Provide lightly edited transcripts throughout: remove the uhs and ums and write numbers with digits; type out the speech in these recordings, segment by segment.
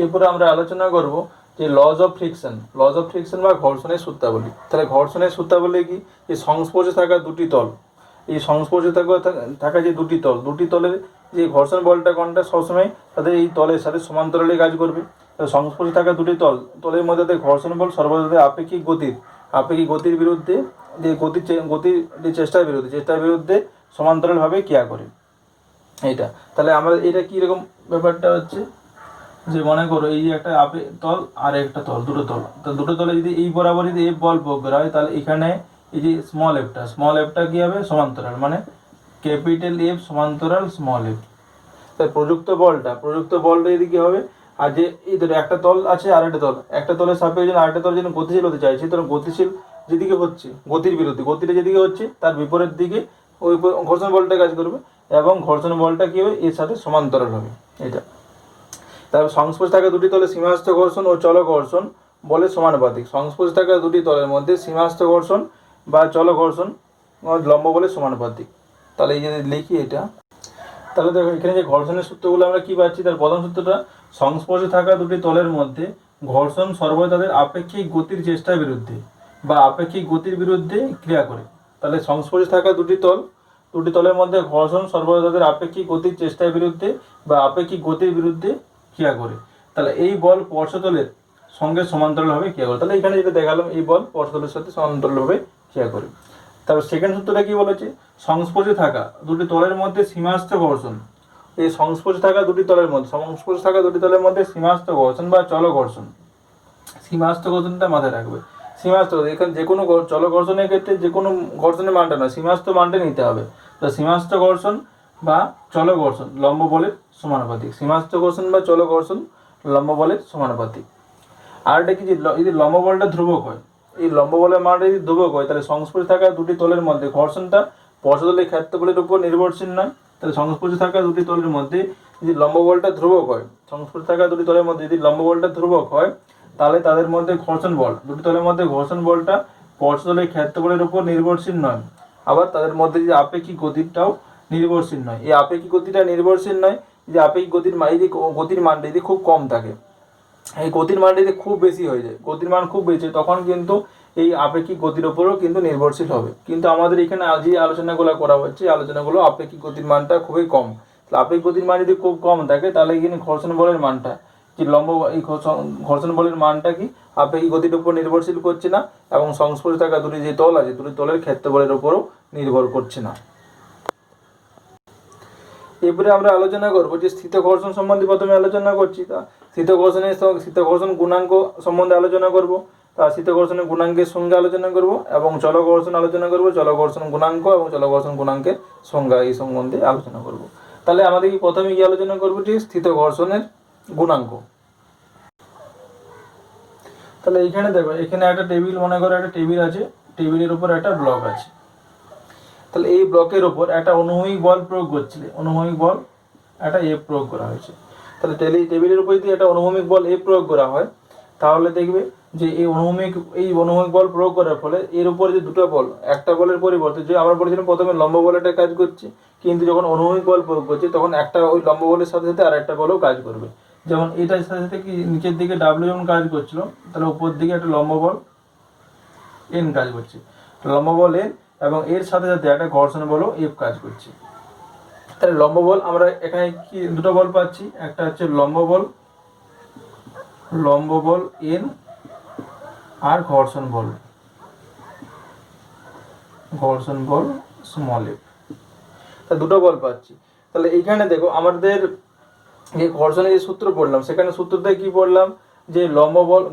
এরপরে আমরা আলোচনা করব যে লজ অফ ফ্রিকশন বা ঘর্ষণের সূত্রাবলী। তাহলে ঘর্ষণের সূত্রাবলী কি? যে সংস্পর্শে থাকা দুটি তল, এই সংস্পর্শে থাকা যে দুটি তলের যে ঘর্ষণ বলটা কোনটা সবসময় তাদের এই তলের সাথে সমান্তরালে কাজ করবে। সংস্পর্শে থাকা দুটি তলের মধ্যে ঘর্ষণ বল সর্বদা আপেক্ষিক গতির বিরুদ্ধে যে গতির যে চেষ্টার বিরুদ্ধে সমান্তরালভাবে ক্রিয়া করে এইটা। তাহলে আমরা এটা কীরকম ব্যাপারটা হচ্ছে যে মনে করো এই যে একটা তল আর একটা তল, দুটো তলে যদি এই বরাবর যদি এফ বল প্রয়োগ করা হয়, তাহলে এখানে এই যে স্মল এফটা কী হবে? সমান্তরাল, মানে ক্যাপিটাল এফ সমান্তরাল স্মল এফ। তাই প্রযুক্ত বলটা এদিকে হবে। আর যে এই ধরো একটা তল আছে আর একটা তলের সাপেক্ষে আরেকটা তল যেন গতিশীল হতে চাইছে, তখন গতিশীল যেদিকে হচ্ছে গতির বিরুদ্ধে, গতিটা যেদিকে হচ্ছে তার বিপরীত দিকে ওই ঘর্ষণ বলটা কাজ করবে, এবং ঘর্ষণ বলটা কী হবে? এর সাথে সমান্তরাল হবে এটা। তারপর সংস্পর্শে থাকা দুটি তলে সীমাস্থ ঘর্ষণ ও চল ঘর্ষণ বলে সমানুপাতিক। সংস্পর্শে থাকা দুটি তলের মধ্যে সীমাস্থ ঘর্ষণ বা চল ঘর্ষণ লম্ব বলে সমানুপাতিক। তাহলে এই যে লিখি এটা, তাহলে দেখো এখানে যে ঘর্ষণের সূত্রগুলো আমরা কি পাচ্ছি, তার প্রথম সূত্রটা সংস্পর্শে থাকা দুটি তলের মধ্যে ঘর্ষণ সর্বদা তাদের আপেক্ষিক গতির চেষ্টার বিরুদ্ধে বা আপেক্ষিক গতির বিরুদ্ধে ক্রিয়া করে। তাহলে সংস্পর্শে থাকা দুটি তলের মধ্যে ঘর্ষণ সর্বদা তাদের আপেক্ষিক গতির চেষ্টার বিরুদ্ধে বা আপেক্ষিক গতির বিরুদ্ধে ক্রিয়া করে। তাহলে এই বল স্পর্শতলের সঙ্গে সমান্তরালভাবে ক্রিয়া করে। তাহলে এখানে যেটা দেখালাম, এই বল স্পর্শতলের সাথে সমান্তরালভাবে ক্রিয়া করে। তারপর সেকেন্ড সূত্রটা কি বলেছে? সংস্পর্শে থাকা দুটি তলের মধ্যে সীমাস্থ ঘর্ষণ। এই সংস্পর্শে থাকা দুটি তলের মধ্যে সীমাস্থ ঘর্ষণ বা চল ঘর্ষণ, সীমাস্থ ঘর্ষণটা মাথায় রাখবে। সীমাস্থ, এখানে যে কোনো চল ঘর্ষণের ক্ষেত্রে যে কোনো ঘর্ষণের মানটা নয়, সীমাস্থ মানটা নিতে হবে। তো সীমাস্থ ঘর্ষণ বা চল ঘর্ষণ লম্ব বলের সমানুপাতিক। সীমাস্থ ঘর্ষণ বা চল ঘর্ষণ লম্ব বলের সমানুপাতিক। আর এটা কি, যে যদি লম্ব বলটা ধ্রুবক হয়, এই লম্ব বলের মানটা যদি ধ্রুবক হয়, তাহলে সংস্পর্শে থাকা দুটি তলের মধ্যে ঘর্ষণটা স্পর্শতলের ক্ষেত্রফলের উপর নির্ভরশীল নয়। তাহলে সংস্পর্শে থাকা দুটি তলের মধ্যে যদি লম্ব বলটা ধ্রুবক হয়, তাহলে তাদের মধ্যে দুটি তলের মধ্যে ঘর্ষণ বলটা স্পর্শতলের ক্ষেত্রফলের উপর নির্ভরশীল নয়। আবার তাদের মধ্যে যে আপেক্ষিক গতিটাও নির্ভরশীল নয়। এই আপেক্ষিক গতিটা নির্ভরশীল নয়, যে আপেক্ষিক গতির মানটা যদি খুব কম থাকে, এই গতির মানটা যদি খুব বেশি হয়ে যায়, তখন কিন্তু এই আপেক্ষিক গতির উপরও কিন্তু নির্ভরশীল হবে। কিন্তু আমাদের এখানে যে আলোচনাগুলো করা হচ্ছে, আলোচনাগুলো আপেক্ষিক গতির মানটা খুবই কম। আপেক্ষিক গতির মান যদি খুব কম থাকে, তাহলে এখানে ঘর্ষণ বলের মানটা যে ঘর্ষণ বলের মানটা কি আপেক্ষিক গতির উপর নির্ভরশীল করছে না, এবং সংস্পর্শে থাকা দুটি যে তল আছে, দুটি তলের ক্ষেত্রফলের উপরও নির্ভর করছে না। এরপরে আমরা আলোচনা করবো যে স্থিত ঘর্ষণ সম্বন্ধে প্রথমে আলোচনা করছি। তা স্থিত ঘর্ষণ গুণাঙ্ক সম্বন্ধে আলোচনা করব। তা স্থিত ঘর্ষণের গুণাঙ্কের সঙ্গে আলোচনা করব, এবং চল ঘর্ষণ আলোচনা করব, চল ঘর্ষণ গুণাঙ্ক এবং চল ঘর্ষণ গুণাঙ্কের সংজ্ঞা এই সম্বন্ধে আলোচনা করব। তাহলে আমাদের কি প্রথমে কি আলোচনা করবো, যে স্থিত ঘর্ষণের গুণাঙ্ক। তাহলে এখানে দেখো, এখানে একটা টেবিল, মনে করো একটা টেবিল আছে, টেবিলের উপর একটা ব্লক আছে। তাহলে এই ব্লকের ওপর একটা অনুভূমিক বল প্রয়োগ করছিলে, অনুভূমিক বল একটা এফ প্রয়োগ করা হয়েছে। তাহলে টেবিলের উপর যদি একটা অনুভূমিক বল এফ প্রয়োগ করা হয়, তাহলে দেখবে যে এই অনুভূমিক বল প্রয়োগ করার ফলে এর উপরে যে দুটো বল, একটা বলের পরিবর্তে, যে আমরা বলেছিলাম প্রথমে লম্ব বল একটা কাজ করছে, কিন্তু যখন অনুভূমিক বল প্রয়োগ করছে, তখন একটা ওই লম্ব বলের সাথে সাথে আর একটা বলও কাজ করবে। যেমন এটার সাথে সাথে কি নিচের দিকে ডাব্লিউ যেমন কাজ করছিল, তাহলে উপর দিকে একটা লম্ব বল এন কাজ করছে, লম্ব বল এন, এবং এর সাথে সাথে একটা ঘর্ষণ বলও এফ কাজ করছে। তাহলে লম্ব বল আমরা এখানে কি দুটো বল পাচ্ছি, একটা হচ্ছে লম্ব বল এন, আর ঘর্ষণ বল স্মল এফ। তা দুটো বল পাচ্ছি। তাহলে এইখানে দেখো, আমাদের যে ঘর্ষণের যে সূত্র পড়লাম, সেখানে সূত্রটা কি পড়লাম, যে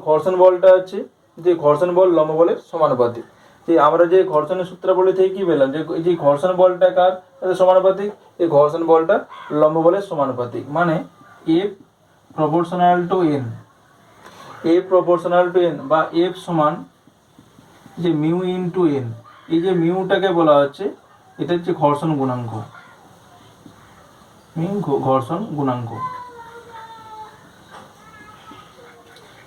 ঘর্ষণ বলটা হচ্ছে, যে ঘর্ষণ বল লম্ব বলের সমানুপাতিক। যে আমরা যে ঘর্ষণের সূত্র বলে থেকে কি পেলাম, যে ঘর্ষণ বলটা কার সাথে সমানুপাতিক, এই ঘর্ষণ বলটা লম্ব বলের সমানুপাতিক, মানে এফ প্রপোর্শনাল টু এন, বা এফ সমান যে মিউ ইনটু এন। এই যে মিউটাকে বলা হচ্ছে, এটা হচ্ছে ঘর্ষণ গুণাঙ্ক,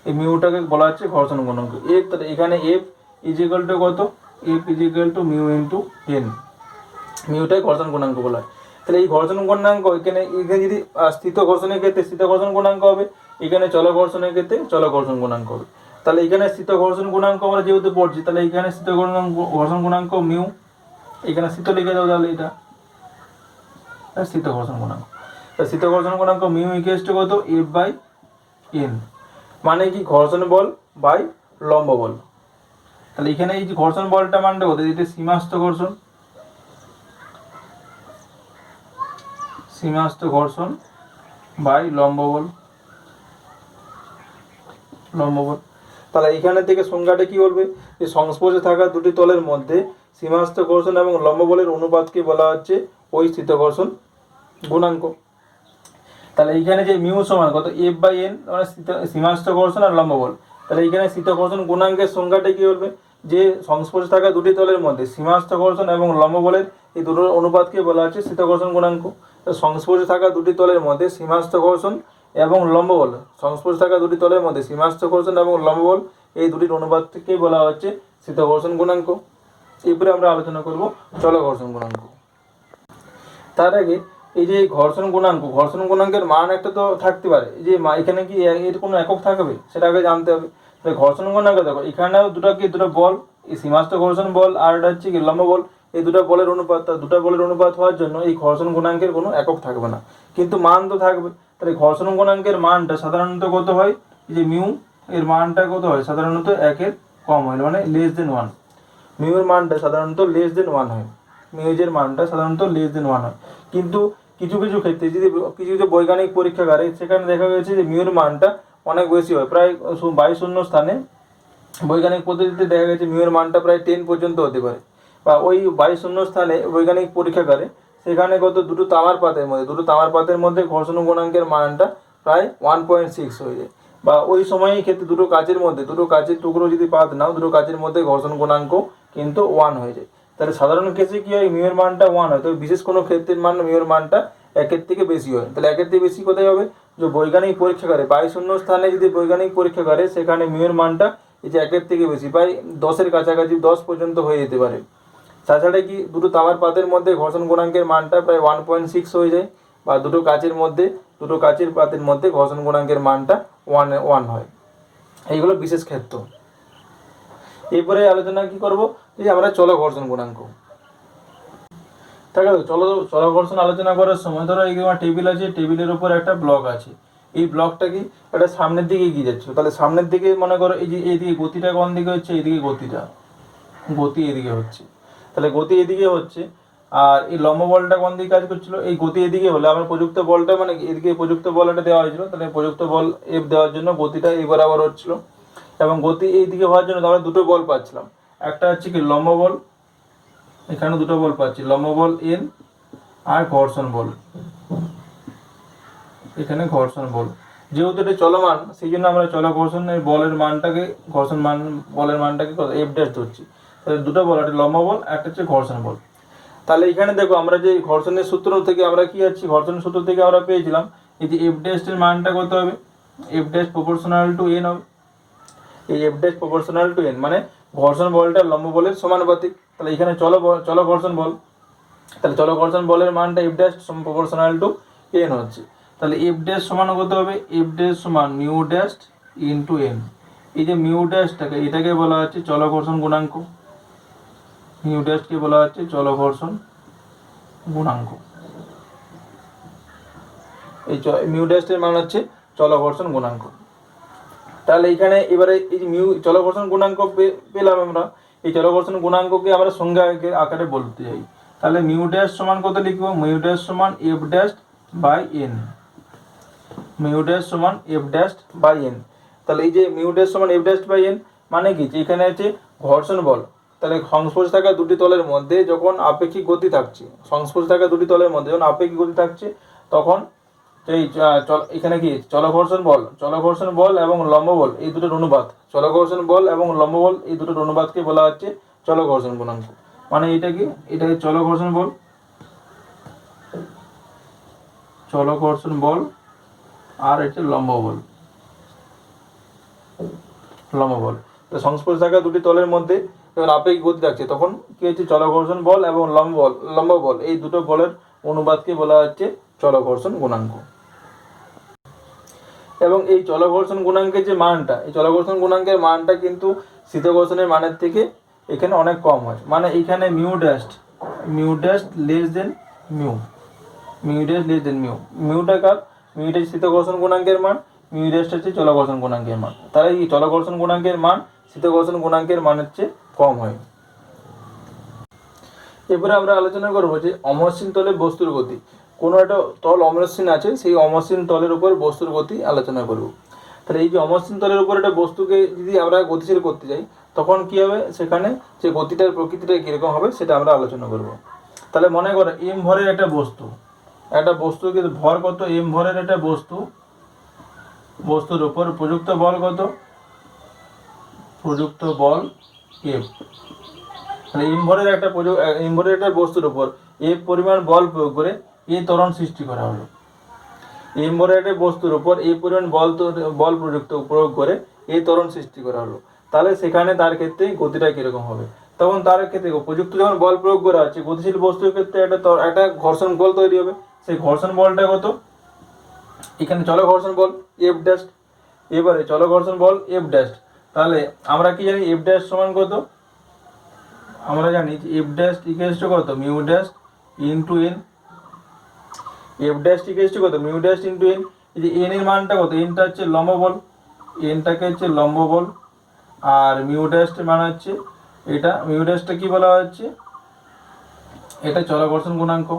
এই মিউটাকে বলা হচ্ছে ঘর্ষণ গুণাঙ্ক এফ। তাহলে এখানে এফ ইজিক্যাল টু কত, F equal to mu into N, মিউটাকে ঘর্ষণ গুণাঙ্ক বলা হয়। তাহলে এই ঘর্ষণ গুণাঙ্ক এখানে যদি স্থিত ঘর্ষণের ক্ষেত্রে স্থিত ঘর্ষণ গুণাঙ্ক হবে, এখানে চল ঘর্ষণের ক্ষেত্রে চল ঘর্ষণ গুণাঙ্ক হবে। তাহলে এখানে স্থিত ঘর্ষণ গুণাঙ্ক আমরা যেহেতু পড়ছি, তাহলে এখানে স্থিত ঘর্ষণ গুণাঙ্ক মিউ, এখানে স্থিত লিখে দাও, তাহলে এটা স্থিত ঘর্ষণ গুণাঙ্ক। স্থিত ঘর্ষণ গুণাঙ্ক মিউ ইকুয়ালস টু কত, F/n, মানে কি ঘর্ষণ বল বাই লম্ব বল। তাহলে এখানে এই যে ঘর্ষণ বলটা মানটা কত, এটা সীমাস্থ ঘর্ষণ, সীমাস্থ ঘর্ষণ বাই লম্ব বল, লম্ব বল। তাহলে এখানে থেকে সংজ্ঞাটা কি বলবে, যে সংস্পর্শে থাকা দুটি তলের মধ্যে সীমাস্থ ঘর্ষণ এবং লম্ব বলের অনুপাতকে বলা হচ্ছে ওই স্থিত ঘর্ষণ গুণাঙ্ক। তাহলে এইখানে যে মিউ সমান কত, F/n, মানে সীমাস্থ ঘর্ষণ আর লম্ব বল। তাহলে এইখানে স্থিত ঘর্ষণ গুণাঙ্কের সংজ্ঞাটা কি বলবে, যে সংস্পর্শে থাকা দুটি তলের মধ্যে সীমাস্থ ঘর্ষণ এবং লম্ব বলের এই দুটোর অনুপাতকে বলা হচ্ছে স্থিত ঘর্ষণ গুণাঙ্ক। সংস্পর্শে থাকা দুটি তলের মধ্যে সীমাস্থ ঘর্ষণ এবং লম্ব বল, সংস্পর্শে থাকা দুটি তলের মধ্যে সীমাস্থ ঘর্ষণ এবং লম্ব বল এই দুটির অনুপাতকে বলা হচ্ছে স্থিত ঘর্ষণ গুণাঙ্ক। এরপরে আমরা আলোচনা করব চল ঘর্ষণ গুণাঙ্ক। তার আগে এই যে ঘর্ষণ গুণাঙ্ক, ঘর্ষণ গুণাঙ্কের মান একটা তো থাকতে পারে, যে এখানে কি এর কোনো একক থাকবে সেটা আগে জানতে হবে। তাহলে ঘর্ষণ গুণাঙ্ক দেখো, এখানেও দুটো বল, এই সীমাস্থ ঘর্ষণ বল আর এটা হচ্ছে কি লম্ব বল, এই দুটো বলের অনুপাত, দুটো বলের অনুপাত হওয়ার জন্য এই ঘর্ষণ গুণাঙ্কের কোনো একক থাকবে না, কিন্তু মান তো থাকবে। তাহলে ঘর্ষণ গুণাঙ্কের মানটা সাধারণত কত হয়, এই যে মিউ এর মানটা কত হয়, সাধারণত 1-এর কম হয়, মানে <1। মিউ এর মানটা সাধারণত <1 হয়, মিউজের মানটা সাধারণত <1 হয়। কিন্তু কিছু কিছু ক্ষেত্রে যদি কিছু বৈজ্ঞানিক পরীক্ষাগারে সেখানে দেখা গেছে যে মিউর মানটা অনেক বেশি হয়, প্রায় 22 স্থানে বৈজ্ঞানিক পদ্ধতিতে দেখা গেছে মিউর মানটা প্রায় 10 পর্যন্ত হতে পারে। বা ওই 22 স্থানে বৈজ্ঞানিক পরীক্ষাগারে সেখানে কত দুটো তামার পাতের মধ্যে ঘর্ষণ গুণাঙ্কের মানটা প্রায় 1.6 হয়ে যায়। বা ওই সময়ই ক্ষেত্রে দুটো কাচের টুকরো যদি পাত নাও, দুটো কাচের মধ্যে ঘর্ষণ গুণাঙ্ক কিন্তু 1 হয়ে যায়। তাহলে সাধারণ কেসে কি হয়, মিউর মানটা 1 হয়, তবে বিশেষ কোনো ক্ষেত্রের মান মিউর মানটা 1-এর থেকে বেশি হয়। তাহলে 1-এর থেকে বেশি কোথায় হবে, যে বৈজ্ঞানিক পরীক্ষাগারে 22 স্থানে যদি বৈজ্ঞানিক পরীক্ষাগারে সেখানে মিউর মানটা এই যে 1-এর থেকে বেশি, প্রায় 10-এর কাছাকাছি 10 পর্যন্ত হয়ে যেতে পারে। তাছাড়া কি দুটো তামার পাতের মধ্যে ঘর্ষণ গুণাঙ্কের মানটা প্রায় 1.6 হয়ে যায়, বা দুটো কাচের পাতের মধ্যে ঘর্ষণ গুণাঙ্কের মানটা 1 হয়। এইগুলো বিশেষ ক্ষেত্র। এরপরে আলোচনা কি করব, যে আমরা চল ঘর্ষণ গুণাঙ্ক। ঠিক আছে, চল ঘর্ষণ আলোচনা করার সময় ধরো এই টেবিল আছে, টেবিলের উপর একটা ব্লক আছে, এই ব্লকটা কি এটা সামনের দিকে এগিয়ে যাচ্ছে। তাহলে সামনের দিকে মনে করো এই যে এইদিকে গতিটা কোন দিকে হচ্ছে, এইদিকে গতি এদিকে হচ্ছে। তাহলে গতি এদিকে হচ্ছে, আর এই লম্ব বলটা কোন দিকে কাজ করছিল, এই গতি এদিকে হলে আমার প্রযুক্ত বলটা, মানে এদিকে প্রযুক্ত বল এটা দেওয়া হয়েছিল, তাহলে প্রযুক্ত বল F দেওয়ার জন্য গতিটা এই বরাবর হচ্ছিল, এবং গতি এই দিকে হওয়ার জন্য আমরা দুটো বল পাচ্ছিলাম। একটা হচ্ছে কি লম্ব বল, এখানে দুটো বল পাচ্ছি, লম্ব বল N আর ঘর্ষণ বল, এখানে ঘর্ষণ বল। যেহেতু এটা চলমান, সেই জন্য আমরা চল ঘর্ষণের বলের মানটাকে বলের মানটাকে F' ধরছি। তাহলে দুটো বল, একটা লম্ব বল, একটা হচ্ছে ঘর্ষণ বল। তাহলে এখানে দেখো আমরা যে ঘর্ষণের সূত্র থেকে আমরা কি আছি, ঘর্ষণের সূত্র থেকে আমরা পেয়েছিলাম এই যে F' এর মানটা কত হবে, F' প্রপোর্শনাল টু n হবে। এই F' প্রপোর্শনাল টু n মানে ঘর্ষণ বলটা লম্ব বলের সমানুপাতিক। তাহলে এখানে চল ঘর্ষণ বল, তাহলে চল ঘর্ষণ বলের মানটা F' প্রপোর্শনাল টু n হচ্ছে। তাহলে F' সমান কত হবে, F' সমান মিউ ড্যাশ ইনটু n। এই যে মিউ ড্যাশটাকে এটাকে বলা হচ্ছে চল ঘর্ষণ গুণাঙ্ক, মিউ ড্যাশকে বলা হচ্ছে চল ঘর্ষণ গুণাঙ্ক। এই মিউ ড্যাশের মান হচ্ছে চল ঘর্ষণ গুণাঙ্ক। তাহলে এখানে এবারে এই যে চল ঘর্ষণ গুণাঙ্ক পেলাম আমরা, এই চল ঘর্ষণ গুণাঙ্ককে আমরা সংজ্ঞা আকারে বলতে চাই। তাহলে মিউ ড্যাশ সমান কত লিখবো, মিউ ড্যাশ সমান F' by n, mu dash সমান F' বাই n। তাহলে এই যে মিউ ড্যাশ সমান F' বাই n মানে কি, যে এখানে আছে ঘর্ষণ বল। তাহলে সংস্পর্শে থাকা দুটি তলের মধ্যে যখন আপেক্ষিক গতি থাকছে, তখন এই এখানে কি চল ঘর্ষণ বল এবং লম্ব বল এই দুটোর অনুপাত, চল ঘর্ষণ বল এবং লম্ব বল এই দুটোর অনুপাতকে বলা হচ্ছে চল ঘর্ষণ গুণাঙ্ক। মানে এটাকে চল ঘর্ষণ বল আর হচ্ছে লম্ব বল। তো সংস্পর্শে থাকা দুটি তলের মধ্যে যখন আপেক্ষিক গতি থাকছে তখন কি হচ্ছে, চল ঘর্ষণ বল এবং লম্ব বল এই দুটো বলের অনুপাতকে বলা হচ্ছে চলঘর্ষণ গুণাঙ্ক। এবং এই চলঘর্ষণ গুণাঙ্কের যে মানটা, এই চলঘর্ষণ গুণাঙ্কের মানটা কিন্তু শীতঘর্ষণের মানের থেকে এখানে অনেক কম হয়। মানে এখানে mu dash less than mu, মিউটা কার, মিউটা শীতঘর্ষণ গুণাঙ্কের মান, মিউ ড্যাশটা হচ্ছে চলঘর্ষণ গুণাঙ্কের মান। তাহলে এই চলঘর্ষণ গুণাঙ্কের মান শীতঘর্ষণ গুণাঙ্কের মানের চেয়ে কম হয়। এরপরে আমরা আলোচনা করবো যে অমসৃণ তলে বস্তুর গতি। কোনো একটা তল অমসৃণ আছে, সেই অমসৃণ তলের উপর বস্তুর গতি আলোচনা করব। তাহলে এই যে অমসৃণ তলের উপর একটা বস্তুকে যদি আমরা গতিশীল করতে যাই, তখন কি হবে, সেখানে যে গতিটার প্রকৃতিটা কীরকম হবে সেটা আমরা আলোচনা করব। তাহলে মনে করো এম ভরের একটা বস্তুকে ভর কত, এম ভরের একটা বস্তুর উপর প্রযুক্ত বল কত, প্রযুক্ত বল এফ। তাহলে এম ভরের একটা বস্তুর উপর এফ পরিমাণ বল প্রয়োগ করে এ ত্বরণ সৃষ্টি করা হলো। এম ভরের একটা বস্তুর উপর এ পরিমাণ বল প্রয়োগ করে এ ত্বরণ সৃষ্টি করা হলো। তাহলে সেখানে তার ক্ষেত্রে গতিটা কিরকম হবে, তখন তার ক্ষেত্রে প্রযুক্ত যখন বল প্রয়োগ করা হচ্ছে, গতিশীল বস্তুর ক্ষেত্রে একটা ঘর্ষণ বল তৈরি হবে। সেই ঘর্ষণ বলটা কত, এখানে চল ঘর্ষণ বল এফ ড্যাশ। এবারে চল ঘর্ষণ বল এফ ড্যাশ। তাহলে আমরা কি জানি, এফ ড্যাশ সমান কত, আমরা জানি যে এফ ড্যাশ ইকুয়ালস টু কত, mu dash into N. F dash equals two কত, মিউ ড্যাশ ইনটু এন। এই যে এন এর মানটা কত, এনটা হচ্ছে লম্ব বল, এনটাকে হচ্ছে লম্ব বল, আর মিউ ড্যাশটার মান হচ্ছে এটা, মিউ ড্যাশটা কি বলা হচ্ছে, এটা চলঘর্ষণ গুণাঙ্ক,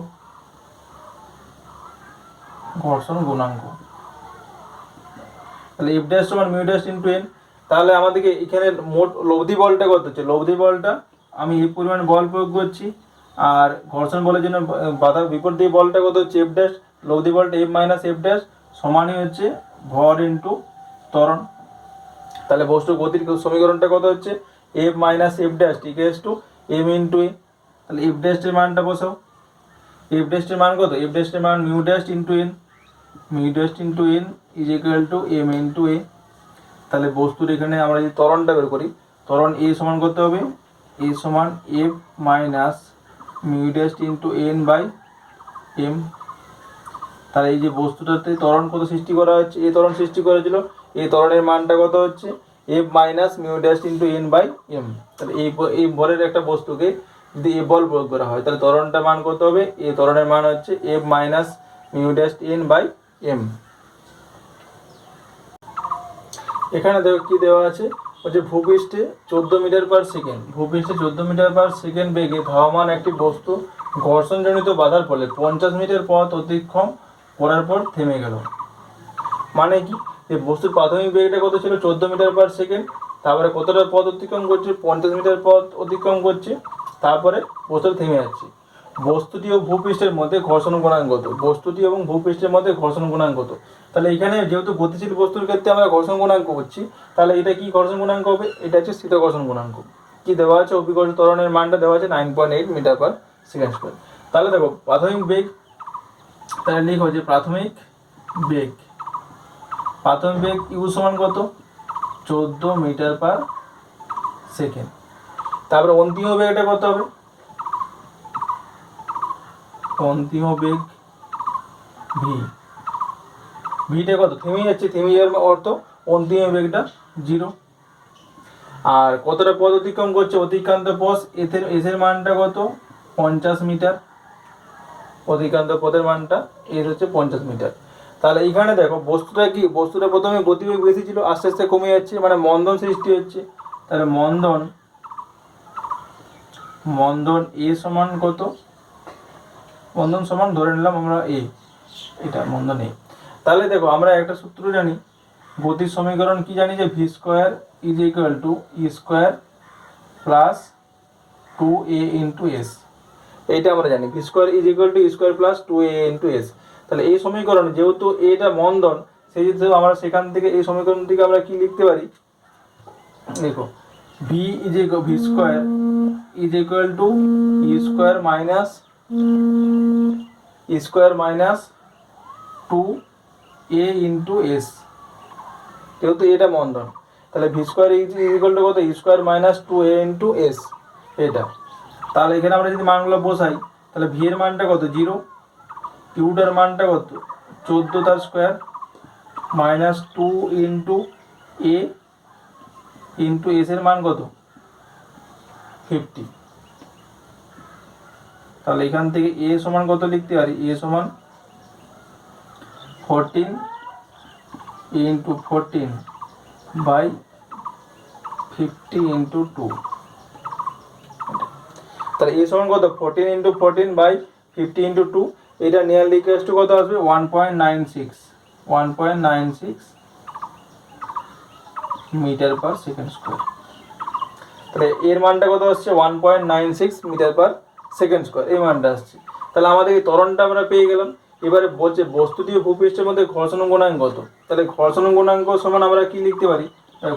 তাহলে এফ ড্যাশ সমান মিউ ড্যাশ ইনটু এন। তাহলে আমাদেরকে এখানে মোট লব্ধি বলটা কত হচ্ছে, লব্ধি বলটা আমি এই পরিমাণ বল প্রয়োগ করছি, আর ঘর্ষণ বলের জন্য বাধা বিপরীত দিয়ে বলটা কত হচ্ছে এফ ড্যাশ, লব্ধি বলটা এফ মাইনাস এফ ড্যাশ সমানই হচ্ছে ভর ইন্টু ত্বরণ। তাহলে বস্তুর গতির সমীকরণটা কত হচ্ছে, F minus F dash equals to M into A. তাহলে এফ ড্যাশের মানটা বসাও, এফ ড্যাশের মান কত, এফ ড্যাশের মান mu dash into N, mu dash into N is equal to M into A. তাহলে বস্তুর এখানে আমরা যদি ত্বরণটা বের করি, ত্বরণ এ সমান করতে হবে, এ সমান F minus mu dash into N by M. তাহলে এই যে বস্তুটাতে ত্বরণ কত সৃষ্টি করা হচ্ছে, এ ত্বরণ সৃষ্টি করেছিল, এই ত্বরণের মানটা কত হচ্ছে F minus mu dash into N by M. তাহলে এই বলের একটা বস্তুকে যদি এ বল প্রয়োগ করা হয়, তাহলে ত্বরণটা মান কত হবে, এই ত্বরণের মান হচ্ছে F minus mu dash N by M. এখানে দেখো কি দেওয়া আছে, হচ্ছে ভূপৃষ্ঠে 14 মিটার পার সেকেন্ড, ভূপৃষ্ঠে 14 মিটার পার সেকেন্ড বেগে ধাবমান একটি বস্তু ঘর্ষণজনিত বাধার ফলে 50 মিটার পথ অতিক্রম করার পর থেমে গেল। মানে কি, এই বস্তুর প্রাথমিক বেগটা কত ছিল, 14 মিটার পার সেকেন্ড, তারপরে কতটা পথ অতিক্রম করছে, 50 মিটার পথ অতিক্রম করছে, তারপরে বস্তুটা থেমে যাচ্ছে। বস্তুটি ও ভূপৃষ্ঠের মধ্যে ঘর্ষণ গুণাঙ্ক কত, বস্তুটি এবং ভূপৃষ্ঠের মধ্যে ঘর্ষণ গুণাঙ্ক কত। তাহলে এখানে যেহেতু গতিশীল বস্তুর ক্ষেত্রে আমরা ঘর্ষণ গুণাঙ্ক করছি, তাহলে এটা কি ঘর্ষণ গুণাঙ্ক হবে, এটা হচ্ছে স্থিত ঘর্ষণ গুণাঙ্ক। কি দেওয়া আছে, অভিকর্ষ ত্বরণের মানটা দেওয়া আছে 9.8 মিটার পার সেকেন্ড স্কয়ার। তাহলে দেখো প্রাথমিক বেগ, তাহলে লিখো যে প্রাথমিক বেগ ইউ সমান কত, 14 মিটার পার সেকেন্ড। তারপরে অন্তিম বেগটা কত হবে, অন্তিম বেগ ভিটা কত, থেমে যাচ্ছে, থেমে যাওয়ার অর্থ অন্তিম বেগটা 0। আর কতটা পথ অতিক্রম করছে, অতিক্রান্ত পথ এসের মানটা কত, 50 মিটার, অতিক্রান্ত পথের মানটা এস হচ্ছে 50 মিটার। তাহলে এইখানে দেখো বস্তুটা প্রথমে গতিবেগ বেশি ছিল, আস্তে আস্তে কমে যাচ্ছে, মানে মন্দন সৃষ্টি হচ্ছে। তাহলে মন্দন এ সমান কত, মন্দন সমান ধরে নিলাম আমরা এ, এটা মন্দন এ। তাহলে দেখো আমরা একটা সূত্র জানি, গতির সমীকরণ কি জানি, যে V square is equal to E square plus 2a into S. এইটা আমরা জানি, V square is equal to E square plus 2a into S. তাহলে এই সমীকরণ যেহেতু এটা মন্দন, সেই জন্য আমরা সেখান থেকে এই সমীকরণ থেকে আমরা কি লিখতে পারি, দেখো V square is equal to E square minus 2a into S. যেহেতু এটা মন্দন, তাহলে V square is equal to কত, E square minus 2a into S এটা। তাহলে এখানে আমরা যদি মানগুলো বসাই, তাহলে ভি এর মানটা কত 0, কিউটার মানটা কত 14 তার স্কোয়ার মাইনাস 2 ইন্টু এ ইন্টু এস এর মান কত 50। তাহলে এখান থেকে এ সমান কত লিখতে পারি, এ সমান 14 ইন্টু 14 বাই 50 ইন্টু 2। তাহলে এ সমান কত 14 ইন্টু 14 বাই 50 ইন্টু 2, এটা নিয়ারলি ইকুয়াল টু কত আসবে 1.96 মিটার পার সেকেন্ড স্কোয়ার। তাহলে এর মানটা কত আসছে 1.96 মিটার পার সেকেন্ড স্কোয়ার, এই মানটা আসছে। তাহলে আমাদের এই ত্বরণটা আমরা পেয়ে গেলাম। এবারে বলছে বস্তু দিয়ে ভূপৃষ্ঠের মধ্যে ঘর্ষণ গুণাঙ্ক কত। তাহলে ঘর্ষণ গুণাঙ্ক সমান আমরা কি লিখতে পারি,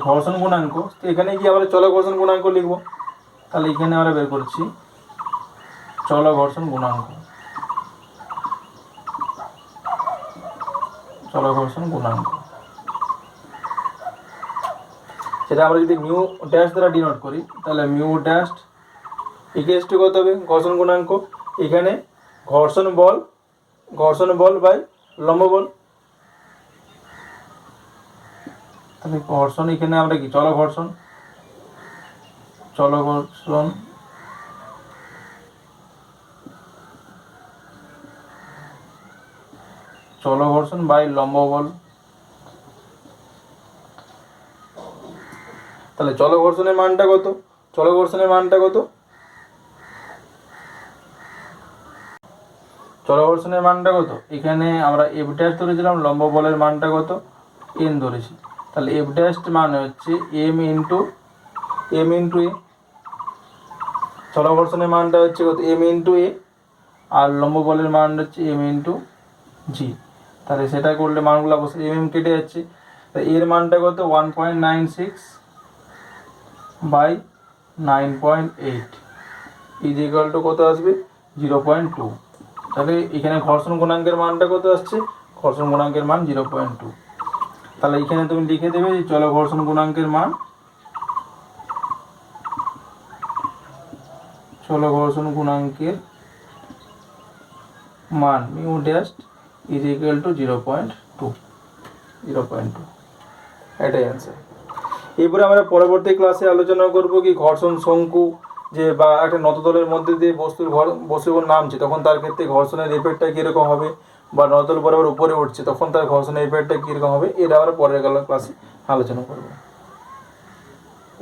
ঘর্ষণ গুণাঙ্ক, তো এখানে কি আমরা চল ঘর্ষণ গুণাঙ্ক লিখবো। তাহলে এখানে আমরা বের করছি চল ঘর্ষণ গুণাঙ্ক, চল ঘর্ষণ গুণাঙ্ক, সেটা আমরা যদি মিউ ড্যাশ দ্বারা ডিনোট করি তাহলে মিউ ড্যাশ ইকুয়াল টু কত হবে ঘর্ষণ গুণাঙ্ক, এখানে ঘর্ষণ বল বাই লম্ব বল। তাহলে ঘর্ষণ এখানে আমরা কি চল ঘর্ষণ বাই লম্ব বল। তাহলে চল ঘর্ষণের মানটা কত, এখানে আমরা এফ ড্যাশ ধরেছিলাম, লম্ব বলের মানটা কত এন ধরেছি। তাহলে এফ ড্যাশ মান হচ্ছে এম ইন্টু এ, চল ঘর্ষণের মানটা হচ্ছে কত এম ইন্টু এ, আর লম্ব বলের মান হচ্ছে এম ইন্টু জি। তাহলে সেটা করলে মানগুলো বসে এম কেটে যাচ্ছে। এর মানটা কত 1.96 বাই 9.8 ইজ ইকুয়াল টু কত আসবে 0.2। তাহলে এখানে ঘর্ষণ গুণাঙ্কের মানটা কত আসছে, ঘর্ষণ গুণাঙ্কের মান 0.2। তাহলে এখানে তুমি লিখে দেবে যে চলো ঘর্ষণ গুণাঙ্কের মান, mu dash is equal two 0.2, এটাই অ্যান্সার। এরপরে আমরা পরবর্তী ক্লাসে আলোচনা করব কি ঘর্ষণ শঙ্কু, যে বা একটা নততলের মধ্যে দিয়ে বস্তুর নামছে তখন তার ক্ষেত্রে ঘর্ষণের এফেক্টটা কীরকম হবে, বা নতল বরাবর উপরে উঠছে তখন তার ঘর্ষণের এফেক্টটা কীরকম হবে, এটা আমরা পরের ক্লাসে আলোচনা করবো।